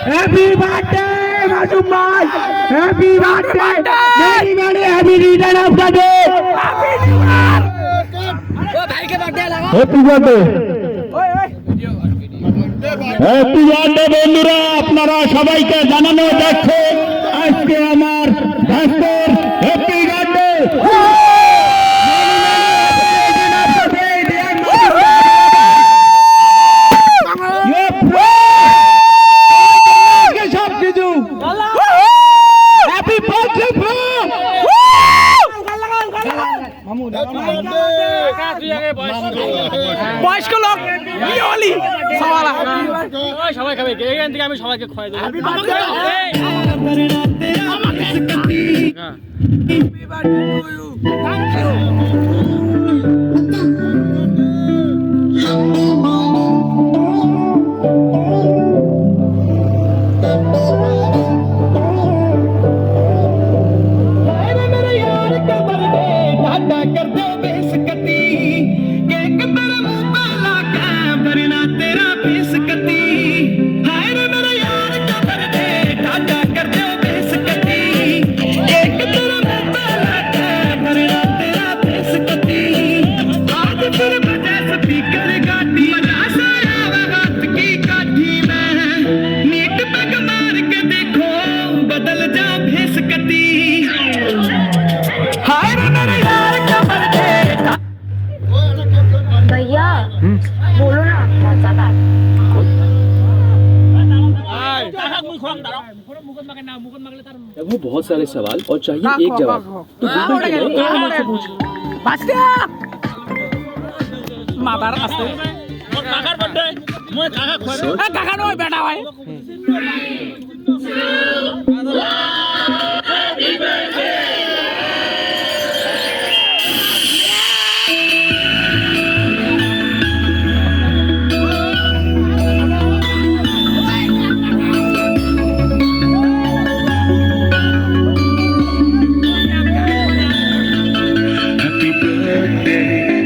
Happy birthday मासूम भाई, happy birthday मेरी मैंने happy return of the day, happy birthday happy birthday বন্ধুরা, আপনারা সবাইকে জানানো যাচ্ছে আজকে আমার ভাস্কর হ্যাপি বার্থডে। সব কিছু হ্যাপি বার্থডে ব্রো। বয়স্ক লোক সবাই খাবে, এখান থেকে আমি সবাইকে খাওয়াই দেবো। भैया बोलो ना ज्यादा वो बहुत सारे सवाल और चाहिए एक जवाब, तो गूगल के लिए मुझसे पूछ। মাদার আছে কাকার বার্থডে মই কাকা কই কাকা নয় বেটা ভাই